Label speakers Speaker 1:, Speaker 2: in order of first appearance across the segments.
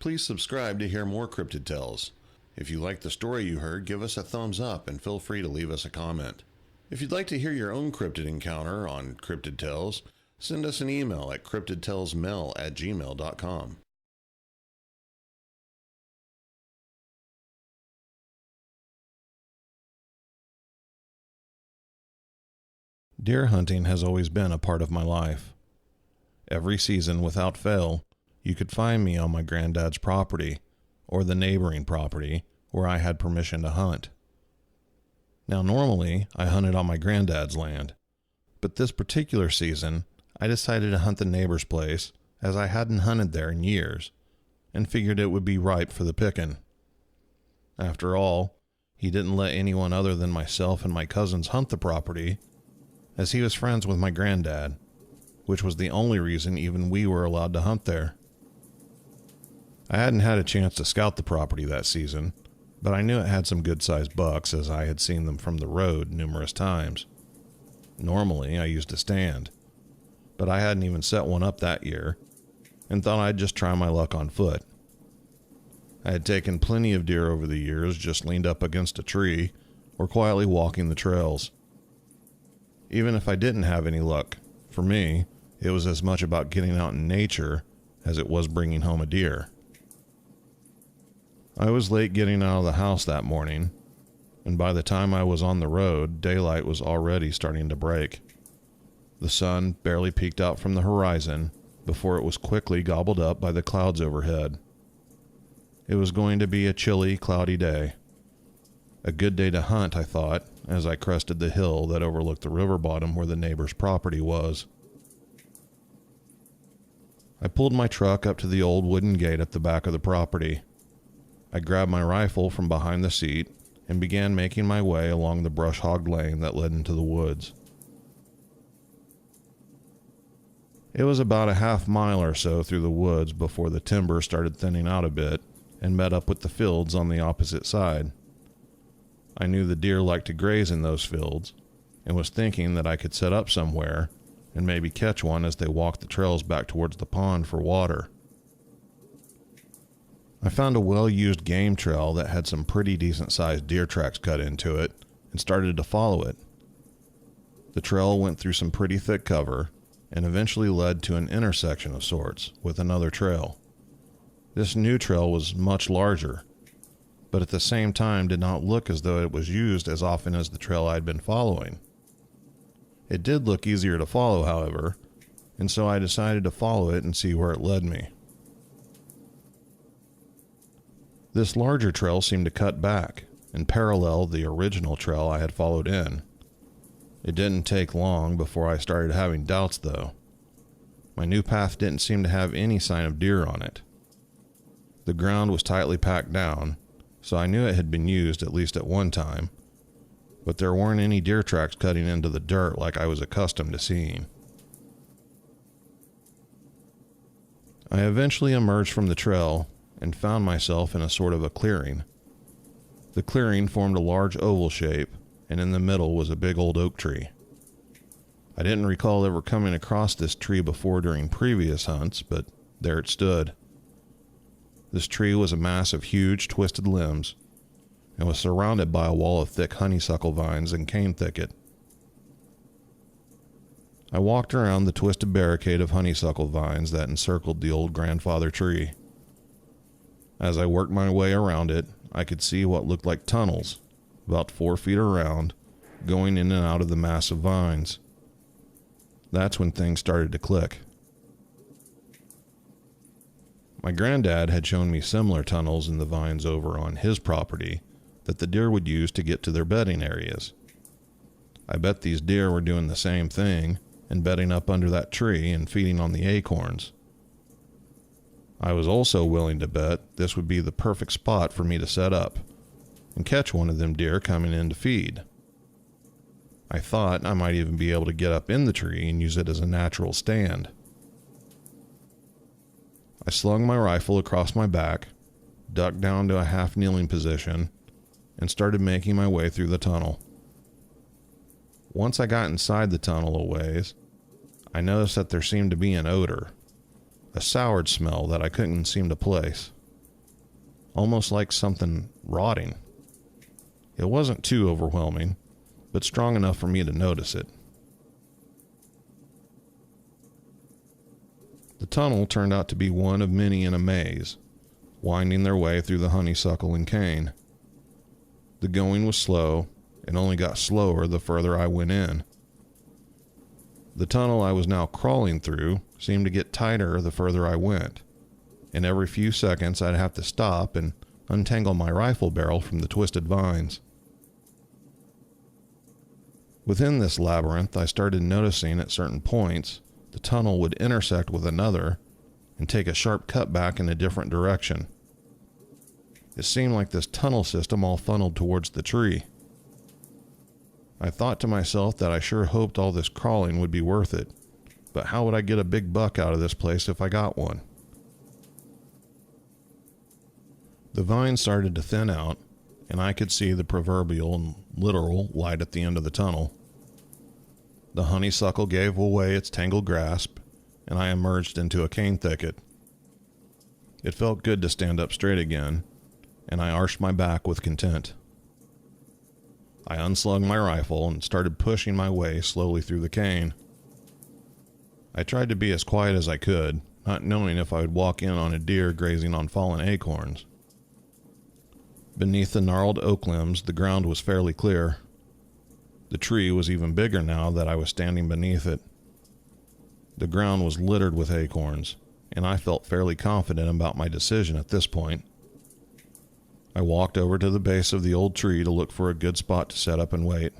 Speaker 1: Please subscribe to hear more Cryptid Tales. If you like the story you heard, give us a thumbs up and feel free to leave us a comment. If you'd like to hear your own cryptid encounter on Cryptid Tales, send us an email at cryptidtalesmail@gmail.com. Deer hunting has always been a part of my life. Every season, without fail, you could find me on my granddad's property or the neighboring property where I had permission to hunt. Now, normally, I hunted on my granddad's land, but this particular season, I decided to hunt the neighbor's place as I hadn't hunted there in years and figured it would be ripe for the picking. After all, he didn't let anyone other than myself and my cousins hunt the property, as he was friends with my granddad, which was the only reason even we were allowed to hunt there. I hadn't had a chance to scout the property that season, but I knew it had some good-sized bucks as I had seen them from the road numerous times. Normally, I used a stand, but I hadn't even set one up that year and thought I'd just try my luck on foot. I had taken plenty of deer over the years, just leaned up against a tree or quietly walking the trails. Even if I didn't have any luck, for me, it was as much about getting out in nature as it was bringing home a deer. I was late getting out of the house that morning, and by the time I was on the road, daylight was already starting to break. The sun barely peeked out from the horizon before it was quickly gobbled up by the clouds overhead. It was going to be a chilly, cloudy day. A good day to hunt, I thought, as I crested the hill that overlooked the river bottom where the neighbor's property was. I pulled my truck up to the old wooden gate at the back of the property. I grabbed my rifle from behind the seat and began making my way along the brush-hogged lane that led into the woods. It was about a half mile or so through the woods before the timber started thinning out a bit and met up with the fields on the opposite side. I knew the deer liked to graze in those fields and was thinking that I could set up somewhere and maybe catch one as they walked the trails back towards the pond for water. I found a well-used game trail that had some pretty decent-sized deer tracks cut into it and started to follow it. The trail went through some pretty thick cover and eventually led to an intersection of sorts with another trail. This new trail was much larger, but at the same time did not look as though it was used as often as the trail I'd been following. It did look easier to follow, however, and so I decided to follow it and see where it led me. This larger trail seemed to cut back and parallel the original trail I had followed in. It didn't take long before I started having doubts, though. My new path didn't seem to have any sign of deer on it. The ground was tightly packed down, so I knew it had been used at least at one time, but there weren't any deer tracks cutting into the dirt like I was accustomed to seeing. I eventually emerged from the trail and found myself in a sort of a clearing. The clearing formed a large oval shape, and in the middle was a big old oak tree. I didn't recall ever coming across this tree before during previous hunts, but there it stood. This tree was a mass of huge, twisted limbs, and was surrounded by a wall of thick honeysuckle vines and cane thicket. I walked around the twisted barricade of honeysuckle vines that encircled the old grandfather tree. As I worked my way around it, I could see what looked like tunnels, about 4 feet around, going in and out of the mass of vines. That's when things started to click. My granddad had shown me similar tunnels in the vines over on his property that the deer would use to get to their bedding areas. I bet these deer were doing the same thing and bedding up under that tree and feeding on the acorns. I was also willing to bet this would be the perfect spot for me to set up and catch one of them deer coming in to feed. I thought I might even be able to get up in the tree and use it as a natural stand. I slung my rifle across my back, ducked down to a half-kneeling position, and started making my way through the tunnel. Once I got inside the tunnel a ways, I noticed that there seemed to be an odor, a soured smell that I couldn't seem to place. almost like something rotting. It wasn't too overwhelming, but strong enough for me to notice it. The tunnel turned out to be one of many in a maze, winding their way through the honeysuckle and cane. The going was slow, and only got slower the further I went in. The tunnel I was now crawling through seemed to get tighter the further I went, and every few seconds I'd have to stop and untangle my rifle barrel from the twisted vines. Within this labyrinth, I started noticing at certain points the tunnel would intersect with another and take a sharp cut back in a different direction. It seemed like this tunnel system all funneled towards the tree. I thought to myself that I sure hoped all this crawling would be worth it, but how would I get a big buck out of this place if I got one? The vines started to thin out, and I could see the proverbial and literal light at the end of the tunnel. The honeysuckle gave away its tangled grasp, and I emerged into a cane thicket. It felt good to stand up straight again, and I arched my back with content. I unslung my rifle and started pushing my way slowly through the cane. I tried to be as quiet as I could, not knowing if I would walk in on a deer grazing on fallen acorns. Beneath the gnarled oak limbs, the ground was fairly clear. The tree was even bigger now that I was standing beneath it. The ground was littered with acorns, and I felt fairly confident about my decision at this point. I walked over to the base of the old tree to look for a good spot to set up and wait.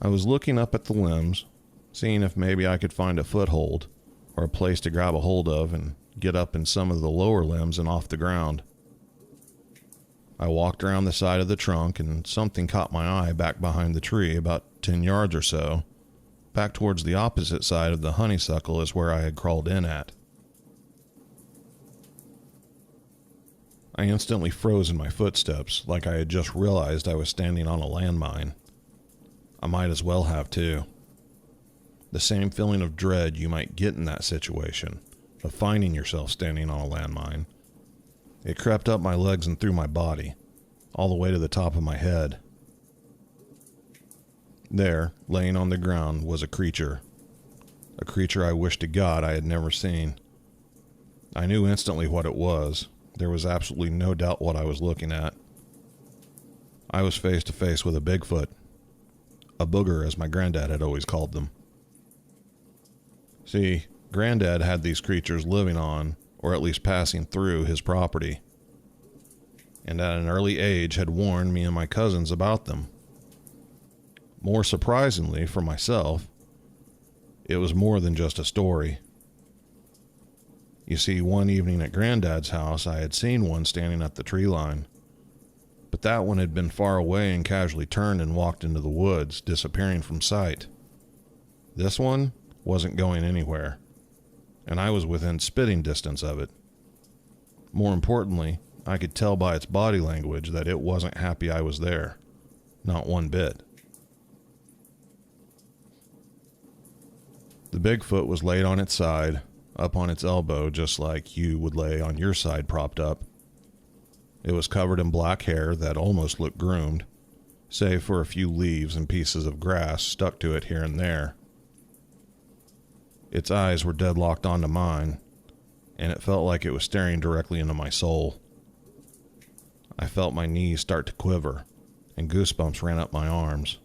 Speaker 1: I was looking up at the limbs, seeing if maybe I could find a foothold or a place to grab a hold of and get up in some of the lower limbs and off the ground. I walked around the side of the trunk and something caught my eye back behind the tree about 10 yards or so. Back towards the opposite side of the honeysuckle is where I had crawled in at. I instantly froze in my footsteps, like I had just realized I was standing on a landmine. I might as well have too. The same feeling of dread you might get in that situation, of finding yourself standing on a landmine. It crept up my legs and through my body, all the way to the top of my head. There, laying on the ground, was a creature I wished to God I had never seen. I knew instantly what it was. There was absolutely no doubt what I was looking at. I was face to face with a Bigfoot. A booger, as my granddad had always called them. See, Granddad had these creatures living on, or at least passing through, his property, and at an early age had warned me and my cousins about them. More surprisingly for myself, it was more than just a story. You see, one evening at Granddad's house, I had seen one standing at the tree line, but that one had been far away and casually turned and walked into the woods, disappearing from sight. This one wasn't going anywhere, and I was within spitting distance of it. More importantly, I could tell by its body language that it wasn't happy I was there. Not one bit. The Bigfoot was laid on its side, up on its elbow, just like you would lay on your side propped up. It was covered in black hair that almost looked groomed, save for a few leaves and pieces of grass stuck to it here and there. Its eyes were deadlocked onto mine, and it felt like it was staring directly into my soul. I felt my knees start to quiver, and goosebumps ran up my arms.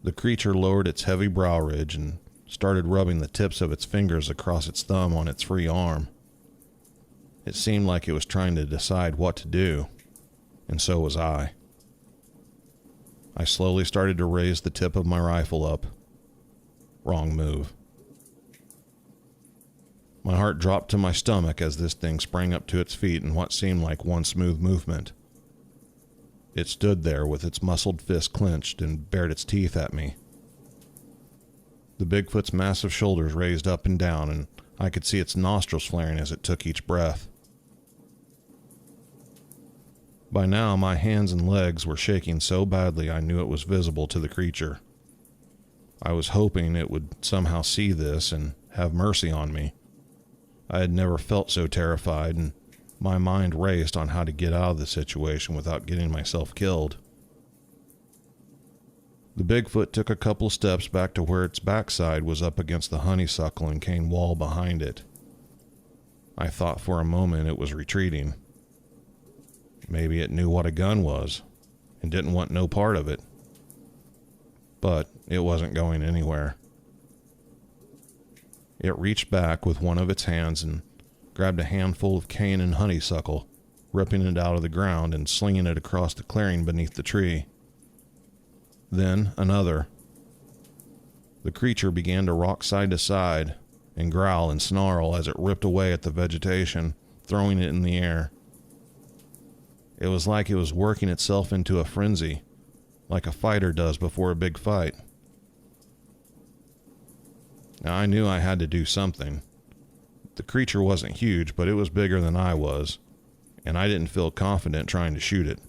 Speaker 1: The creature lowered its heavy brow ridge and started rubbing the tips of its fingers across its thumb on its free arm. It seemed like it was trying to decide what to do, and so was I. I slowly started to raise the tip of my rifle up. Wrong move. My heart dropped to my stomach as this thing sprang up to its feet in what seemed like one smooth movement. It stood there with its muscled fist clenched and bared its teeth at me. The Bigfoot's massive shoulders raised up and down, and I could see its nostrils flaring as it took each breath. By now, my hands and legs were shaking so badly I knew it was visible to the creature. I was hoping it would somehow see this and have mercy on me, I had never felt so terrified, and my mind raced on how to get out of the situation without getting myself killed. The Bigfoot took a couple steps back to where its backside was up against the honeysuckle and cane wall behind it. I thought for a moment it was retreating. Maybe it knew what a gun was and didn't want no part of it. But it wasn't going anywhere. It reached back with one of its hands and grabbed a handful of cane and honeysuckle, ripping it out of the ground and slinging it across the clearing beneath the tree. Then another. The creature began to rock side to side and growl and snarl as it ripped away at the vegetation, throwing it in the air. It was like it was working itself into a frenzy, like a fighter does before a big fight. Now, I knew I had to do something. The creature wasn't huge, but it was bigger than I was, and I didn't feel confident trying to shoot it.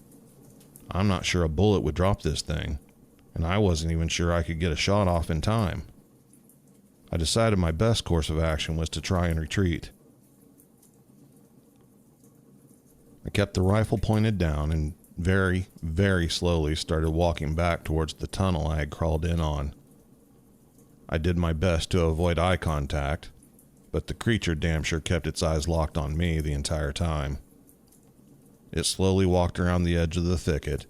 Speaker 1: I'm not sure a bullet would drop this thing, and I wasn't even sure I could get a shot off in time. I decided my best course of action was to try and retreat. I kept the rifle pointed down and very, very slowly started walking back towards the tunnel I had crawled in on. I did my best to avoid eye contact, but the creature damn sure kept its eyes locked on me the entire time. It slowly walked around the edge of the thicket,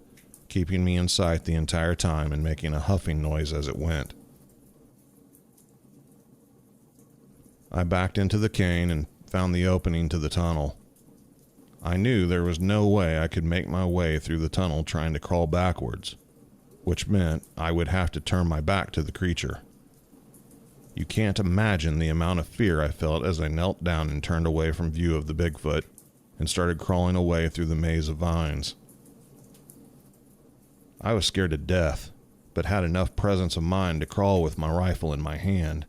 Speaker 1: keeping me in sight the entire time and making a huffing noise as it went. I backed into the cane and found the opening to the tunnel. I knew there was no way I could make my way through the tunnel trying to crawl backwards, which meant I would have to turn my back to the creature. You can't imagine the amount of fear I felt as I knelt down and turned away from view of the Bigfoot and started crawling away through the maze of vines. I was scared to death, but had enough presence of mind to crawl with my rifle in my hand.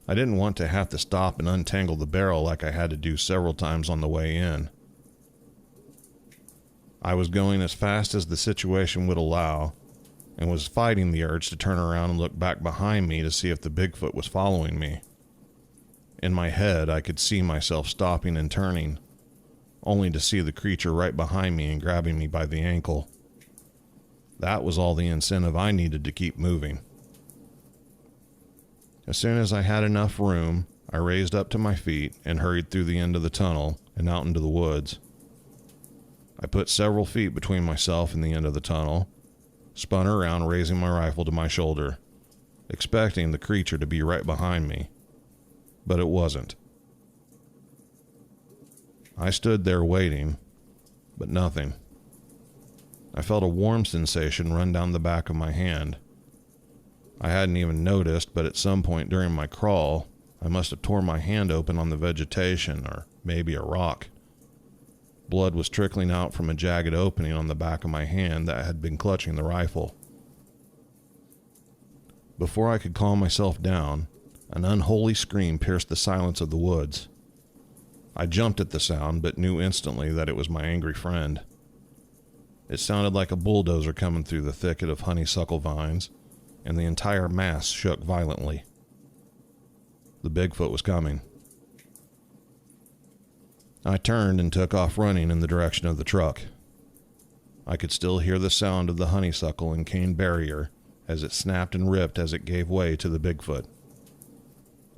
Speaker 1: I didn't want to have to stop and untangle the barrel like I had to do several times on the way in. I was going as fast as the situation would allow, and was fighting the urge to turn around and look back behind me to see if the Bigfoot was following me. In my head, I could see myself stopping and turning, only to see the creature right behind me and grabbing me by the ankle. That was all the incentive I needed to keep moving. As soon as I had enough room, I raised up to my feet and hurried through the end of the tunnel and out into the woods. I put several feet between myself and the end of the tunnel, spun around raising my rifle to my shoulder, expecting the creature to be right behind me, but it wasn't. I stood there waiting, but nothing. I felt a warm sensation run down the back of my hand. I hadn't even noticed, but at some point during my crawl, I must have torn my hand open on the vegetation or maybe a rock. Blood was trickling out from a jagged opening on the back of my hand that had been clutching the rifle. Before I could calm myself down, an unholy scream pierced the silence of the woods. I jumped at the sound, but knew instantly that it was my angry friend. It sounded like a bulldozer coming through the thicket of honeysuckle vines, and the entire mass shook violently. The Bigfoot was coming. I turned and took off running in the direction of the truck. I could still hear the sound of the honeysuckle and cane barrier as it snapped and ripped as it gave way to the Bigfoot.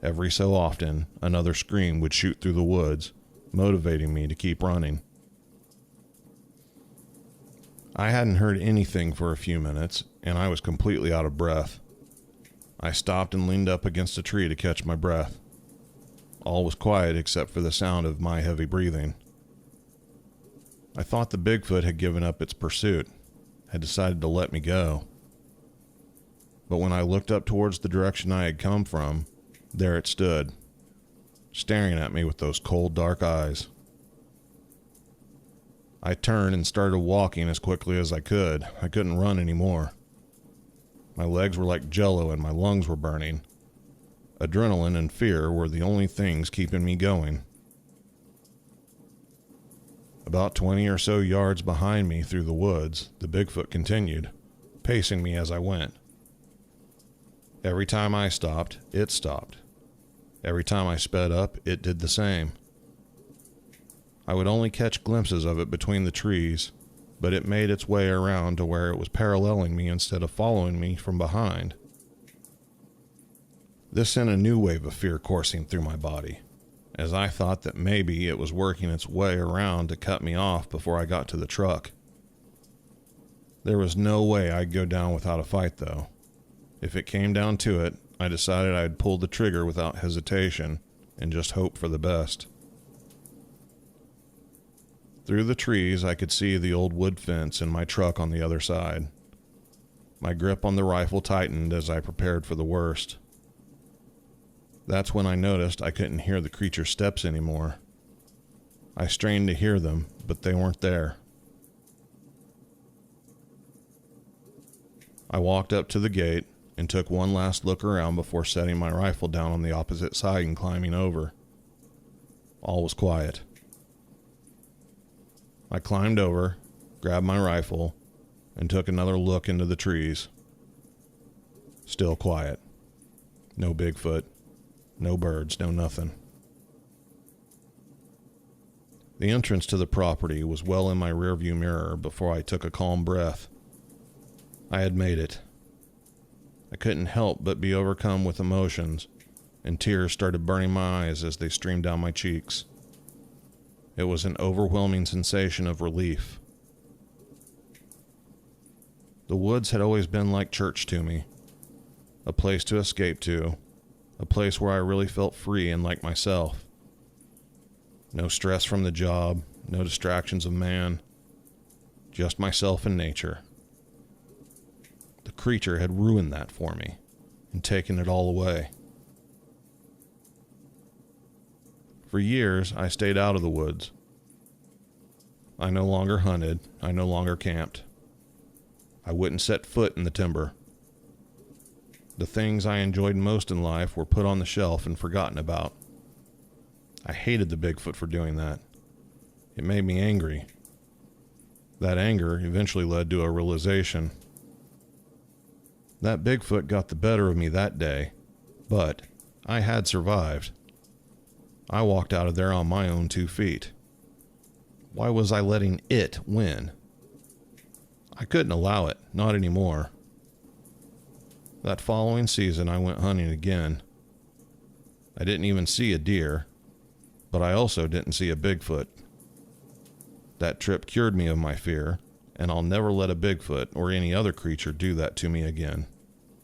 Speaker 1: Every so often, another scream would shoot through the woods, motivating me to keep running. I hadn't heard anything for a few minutes, and I was completely out of breath. I stopped and leaned up against a tree to catch my breath. All was quiet except for the sound of my heavy breathing. I thought the Bigfoot had given up its pursuit, had decided to let me go. But when I looked up towards the direction I had come from, there it stood, staring at me with those cold, dark eyes. I turned and started walking as quickly as I could. I couldn't run anymore. My legs were like jello and my lungs were burning. Adrenaline and fear were the only things keeping me going. About 20 or so yards behind me through the woods, the Bigfoot continued, pacing me as I went. Every time I stopped, it stopped. Every time I sped up, it did the same. I would only catch glimpses of it between the trees, but it made its way around to where it was paralleling me instead of following me from behind. This sent a new wave of fear coursing through my body, as I thought that maybe it was working its way around to cut me off before I got to the truck. There was no way I'd go down without a fight, though. If it came down to it, I decided I'd pull the trigger without hesitation and just hope for the best. Through the trees, I could see the old wood fence and my truck on the other side. My grip on the rifle tightened as I prepared for the worst. That's when I noticed I couldn't hear the creature's steps anymore. I strained to hear them, but they weren't there. I walked up to the gate and took one last look around before setting my rifle down on the opposite side and climbing over. All was quiet. I climbed over, grabbed my rifle, and took another look into the trees. Still quiet. No Bigfoot. No birds, no nothing. The entrance to the property was well in my rearview mirror before I took a calm breath. I had made it. I couldn't help but be overcome with emotions, and tears started burning my eyes as they streamed down my cheeks. It was an overwhelming sensation of relief. The woods had always been like church to me, a place to escape to, a place where I really felt free and like myself. No stress from the job, no distractions of man, just myself and nature. The creature had ruined that for me and taken it all away. For years, I stayed out of the woods. I no longer hunted, I no longer camped. I wouldn't set foot in the timber. The things I enjoyed most in life were put on the shelf and forgotten about. I hated the Bigfoot for doing that. It made me angry. That anger eventually led to a realization. That Bigfoot got the better of me that day, but I had survived. I walked out of there on my own 2 feet. Why was I letting it win? I couldn't allow it, not anymore. That following season, I went hunting again. I didn't even see a deer, but I also didn't see a Bigfoot. That trip cured me of my fear, and I'll never let a Bigfoot or any other creature do that to me again.